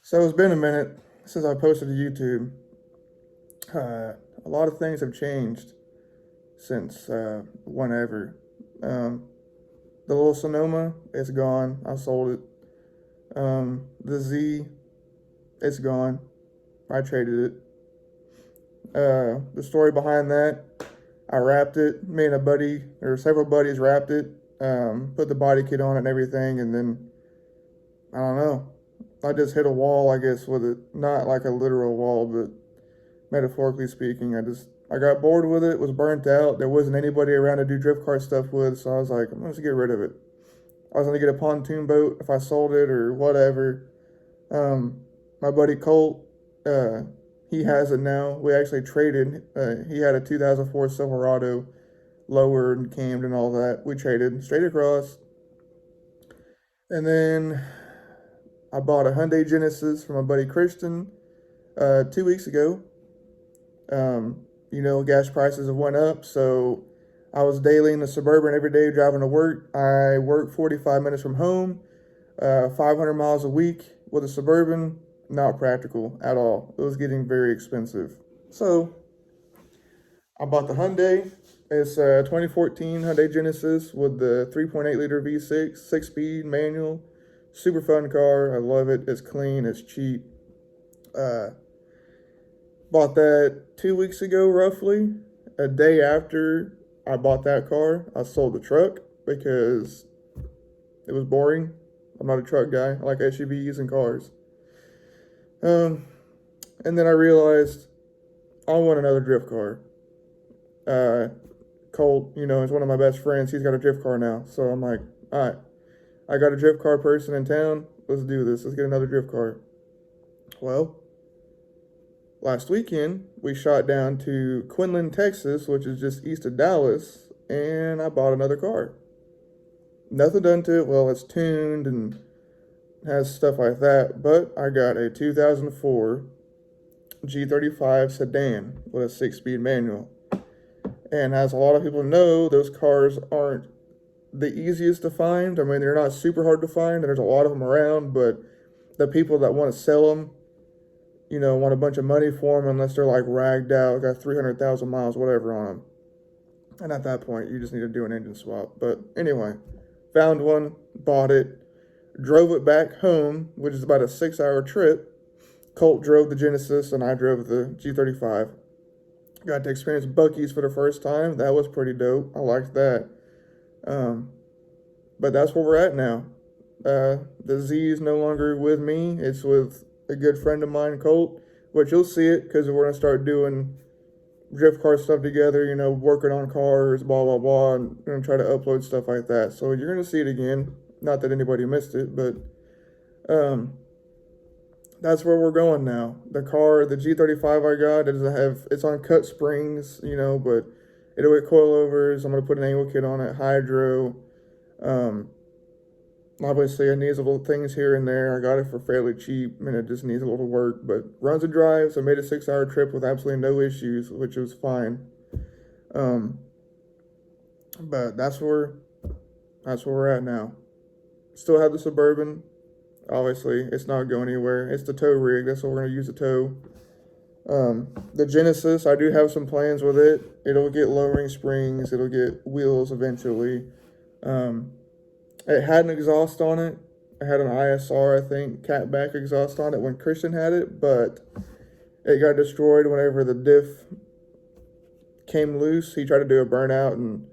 So it's been a minute since I posted to YouTube. A lot of things have changed since whenever. Um, the little Sonoma, it's gone. I sold it. The Z, it's gone. I traded it. The story behind that, I wrapped it. Me and a buddy, or several buddies, wrapped it. Put the body kit on it and everything, and then I don't know. I just hit a wall, I guess, with it. Not like a literal wall, but metaphorically speaking. I got bored with it. Was burnt out. There wasn't anybody around to do drift car stuff with, so I was like, I'm gonna get rid of it. I was gonna get a pontoon boat if I sold it or whatever. My buddy Colt, uh, he has it now. We actually traded. He had a 2004 Silverado, lowered and cammed and all that. We traded straight across, and then I bought a Hyundai Genesis from my buddy Christian 2 weeks ago. Gas prices have went up, so I was daily in the Suburban every day driving to work. I work 45 minutes from home, 500 miles a week with a Suburban. Not practical at all. It was getting very expensive. So I bought the Hyundai. It's a 2014 Hyundai Genesis with the 3.8 liter V6, 6-speed manual. Super fun car. I love it. It's clean. It's cheap. Uh, Bought that 2 weeks ago, roughly. A day after I bought that car, I sold the truck because it was boring. I'm not a truck guy. I like SUVs and cars. And then I realized I want another drift car. Colt, is one of my best friends. He's got a drift car now. So I'm like, all right, I got a drift car person in town. Let's do this. Let's get another drift car. Well, last weekend, we shot down to Quinlan, Texas, which is just east of Dallas, and I bought another car. Nothing done to it. Well, it's tuned and has stuff like that, but I got a 2004 G35 sedan with a 6-speed manual. And as a lot of people know, those cars aren't the easiest to find. I mean, they're not super hard to find. There's a lot of them around, but the people that want to sell them, want a bunch of money for them unless they're like ragged out, got 300,000 miles, whatever on them. And at that point, you just need to do an engine swap. But anyway, found one, bought it, drove it back home, which is about a 6-hour trip. Colt drove the Genesis and I drove the G35. Got to experience Buc-ee's for the first time. That was pretty dope. I liked that. But that's where we're at now. The Z is no longer with me. It's with a good friend of mine, Colt, which you'll see it because we're going to start doing drift car stuff together, working on cars, blah, blah, blah, and we're going to try to upload stuff like that. So you're going to see it again. Not that anybody missed it, but that's where we're going now. The car, the G35 I got, it's on cut springs, but it'll get coilovers. I'm going to put an angle kit on it, hydro. Obviously, it needs little things here and there. I got it for fairly cheap, and it just needs a little work, but runs and drives. I made a 6-hour trip with absolutely no issues, which was fine. But that's where we're at now. Still have the Suburban. Obviously, it's not going anywhere. It's the tow rig. That's what we're going to use to tow. The Genesis, I do have some plans with it. It'll get lowering springs. It'll get wheels eventually. It had an exhaust on it. It had an ISR, I think, catback exhaust on it when Christian had it, but it got destroyed whenever the diff came loose. He tried to do a burnout, and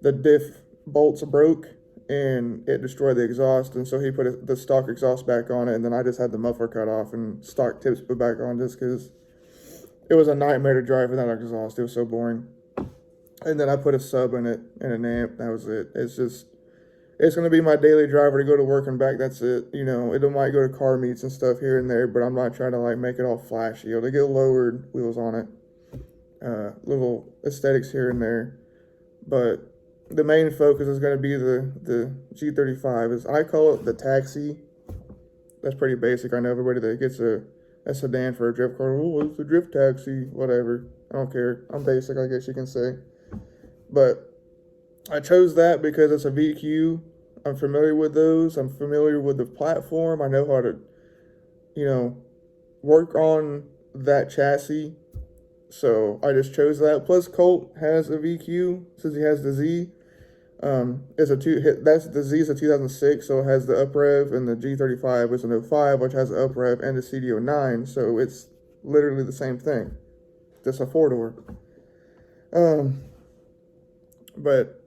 the diff bolts broke, and it destroyed the exhaust, and so he put the stock exhaust back on it, and then I just had the muffler cut off and stock tips put back on just because it was a nightmare to drive with that exhaust. It was so boring. And then I put a sub in it and an amp. That was it. It's going to be my daily driver to go to work and back. That's it. It might go to car meets and stuff here and there, but I'm not trying to make it all flashy. It'll get lowered wheels on it. Little aesthetics here and there. But the main focus is going to be the G35. I call it the taxi. That's pretty basic. I know everybody that gets a sedan for a drift car. Oh, it's a drift taxi. Whatever. I don't care. I'm basic, I guess you can say. But I chose that because it's a VQ. I'm familiar with those. I'm familiar with the platform. I know how to, work on that chassis. So I just chose that. Plus, Colt has a VQ since he has the Z. That's the Z is a 2006, so it has the up rev, and the G35 is an 05, which has the up rev and the CD09. So it's literally the same thing, just a 4-door. But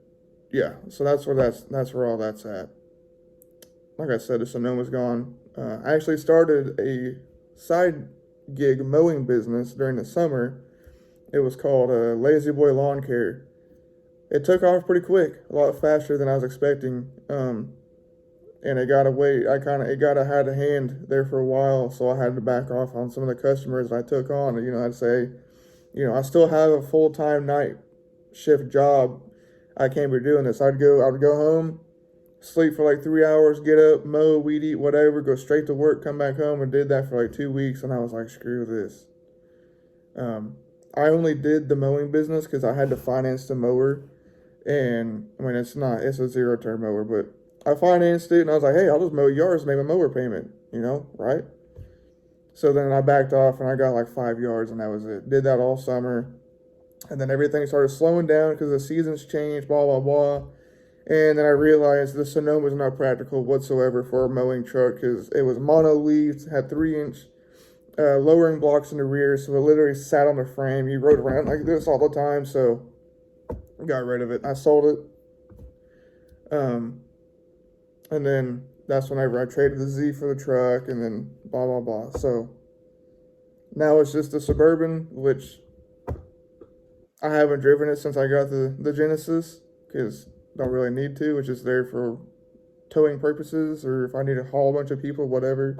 yeah, so that's where all that's at. Like I said, the Sonoma's gone. I actually started a side gig mowing business during the summer. It was called Lazy Boy Lawn Care. It took off pretty quick, a lot faster than I was expecting. And it got away. I had a hand there for a while, so I had to back off on some of the customers that I took on. I'd say, I still have a full-time night shift job. I can't be doing this. I would go home, sleep for like 3 hours, get up, mow, weed eat, whatever, go straight to work, come back home, and did that for like 2 weeks. And I was like, screw this. I only did the mowing business because I had to finance the mower. And I mean, it's a 0-turn mower, but I financed it, and I was like, hey, I'll just mow yards and make a mower payment, right? So then I backed off, and I got like 5 yards, and that was it. Did that all summer. And then everything started slowing down because the seasons changed, blah, blah, blah. And then I realized the Sonoma was not practical whatsoever for a mowing truck because it was mono-leafed, had 3-inch lowering blocks in the rear, so it literally sat on the frame. You rode around like this all the time, so I got rid of it. I sold it. And then that's whenever I traded the Z for the truck, and then blah, blah, blah. So now it's just the Suburban, which I haven't driven it since I got the Genesis, because don't really need to. It's just there for towing purposes, or if I need to haul a bunch of people, whatever.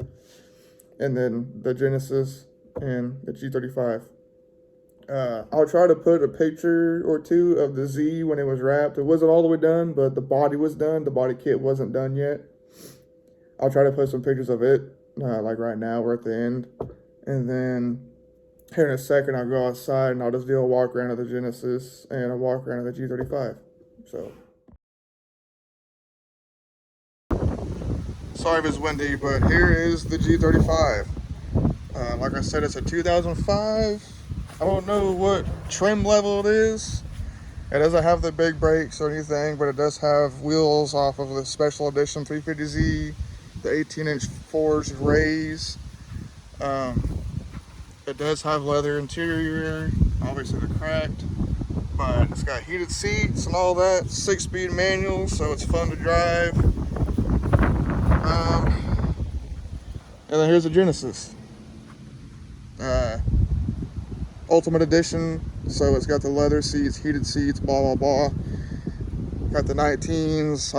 And then the Genesis and the G35. I'll try to put a picture or two of the Z when it was wrapped. It wasn't all the way done, but the body was done. The body kit wasn't done yet. I'll try to put some pictures of it, like right now. We're at the end. And then here in a second, I'll go outside and I'll just do a walk around of the Genesis and a walk around of the G35. So, sorry if it's windy, but here is the G35. Like I said, it's a 2005. I don't know what trim level it is. It doesn't have the big brakes or anything, but it does have wheels off of the special edition 350Z, the 18-inch forged rays. It does have leather interior, obviously they're cracked, but it's got heated seats and all that, 6-speed manual, so it's fun to drive. And then here's the Genesis. Ultimate Edition, so it's got the leather seats, heated seats, blah, blah, blah. Got the 19s.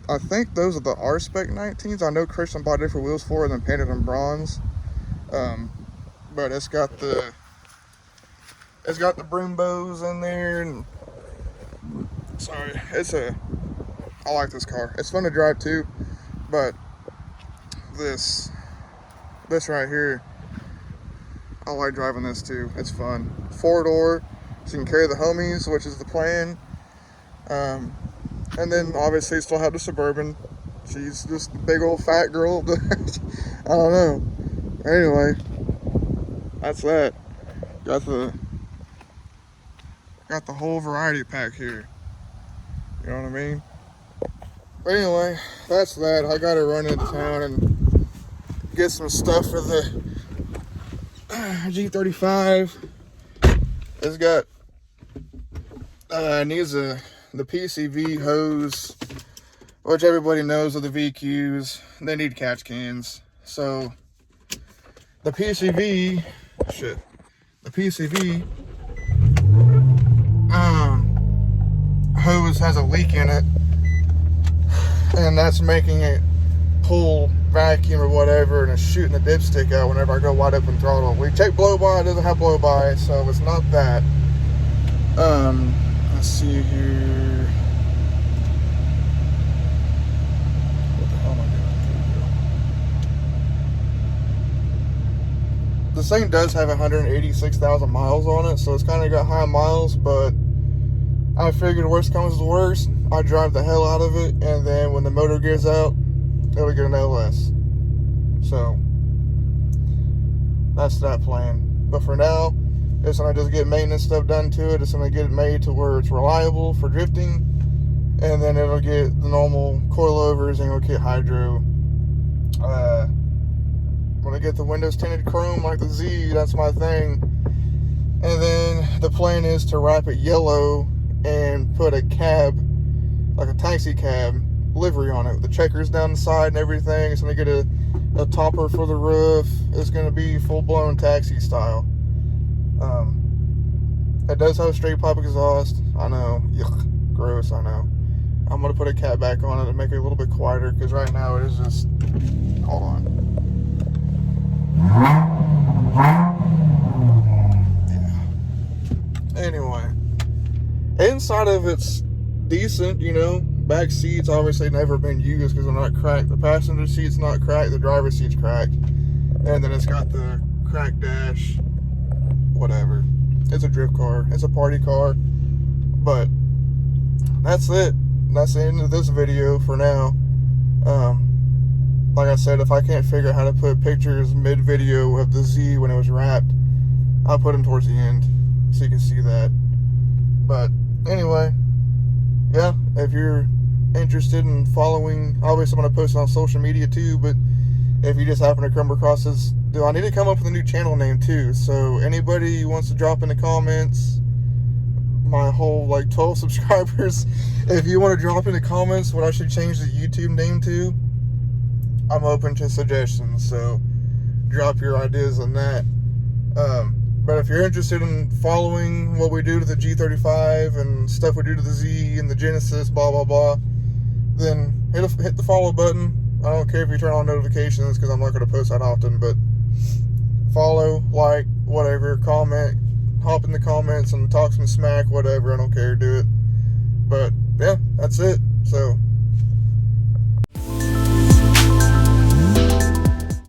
I think those are the R-Spec 19s. I know Christian bought different wheels for it and painted them bronze. But it's got the Brembos in there, and sorry, I like this car. It's fun to drive too, but this right here, I like driving this too. It's fun. 4-door, so you can carry the homies, which is the plan. And then obviously still have the Suburban. She's just a big old fat girl. I don't know. Anyway, that's that. Got the whole variety pack here. You know what I mean? But anyway, that's that. I gotta run into town and get some stuff for the G35. It's got needs the PCV hose, which everybody knows with the VQs, they need catch cans. So the PCV hose has a leak in it, and that's making it pull vacuum or whatever, and it's shooting the dipstick out whenever I go wide open throttle. We check blow by, it doesn't have blow by, so it's not that. Let's see here. What the hell am I doing? This thing does have 186,000 miles on it, so it's kind of got high miles, but I figured worst comes to worst, I drive the hell out of it, and then when the motor gears out, it'll get an LS. So That's that plan. But for now, it's gonna just get maintenance stuff done to it. It's gonna get it made to where it's reliable for drifting, and then it'll get the normal coilovers and it'll get hydro. When I get the windows tinted chrome like the Z, that's my thing. And then the plan is to wrap it yellow and put a cab, like a taxi cab livery on it, with the checkers down the side and everything. It's gonna get a topper for the roof. It's gonna be full-blown taxi style. It does have straight pipe exhaust. I know, yuck, gross, I know. I'm gonna put a cap back on it to make it a little bit quieter, because right now it is just, hold on. Yeah. Anyway, inside of it's decent, you know. Back seats obviously never been used because they're not cracked. The passenger seat's not cracked, the driver's seat's cracked. And then it's got the cracked dash, whatever. It's a drift car, it's a party car. But that's it. That's the end of this video for now. Like I said, if I can't figure out how to put pictures mid-video of the Z when it was wrapped, I'll put them towards the end so you can see that. But anyway, yeah, if you're interested in following, obviously I'm going to post it on social media too, but if you just happen to come across this, I need to come up with a new channel name too. So anybody who wants to drop in the comments, my whole like 12 subscribers, if you want to drop in the comments what I should change the YouTube name to, I'm open to suggestions. So drop your ideas on that. But if you're interested in following what we do to the G35 and stuff we do to the Z and the Genesis, blah blah blah, then hit the follow button. I don't care if you turn on notifications because I'm not going to post that often, but follow, like, whatever, comment, hop in the comments and talk some smack, whatever. I don't care, do it. But yeah, that's it.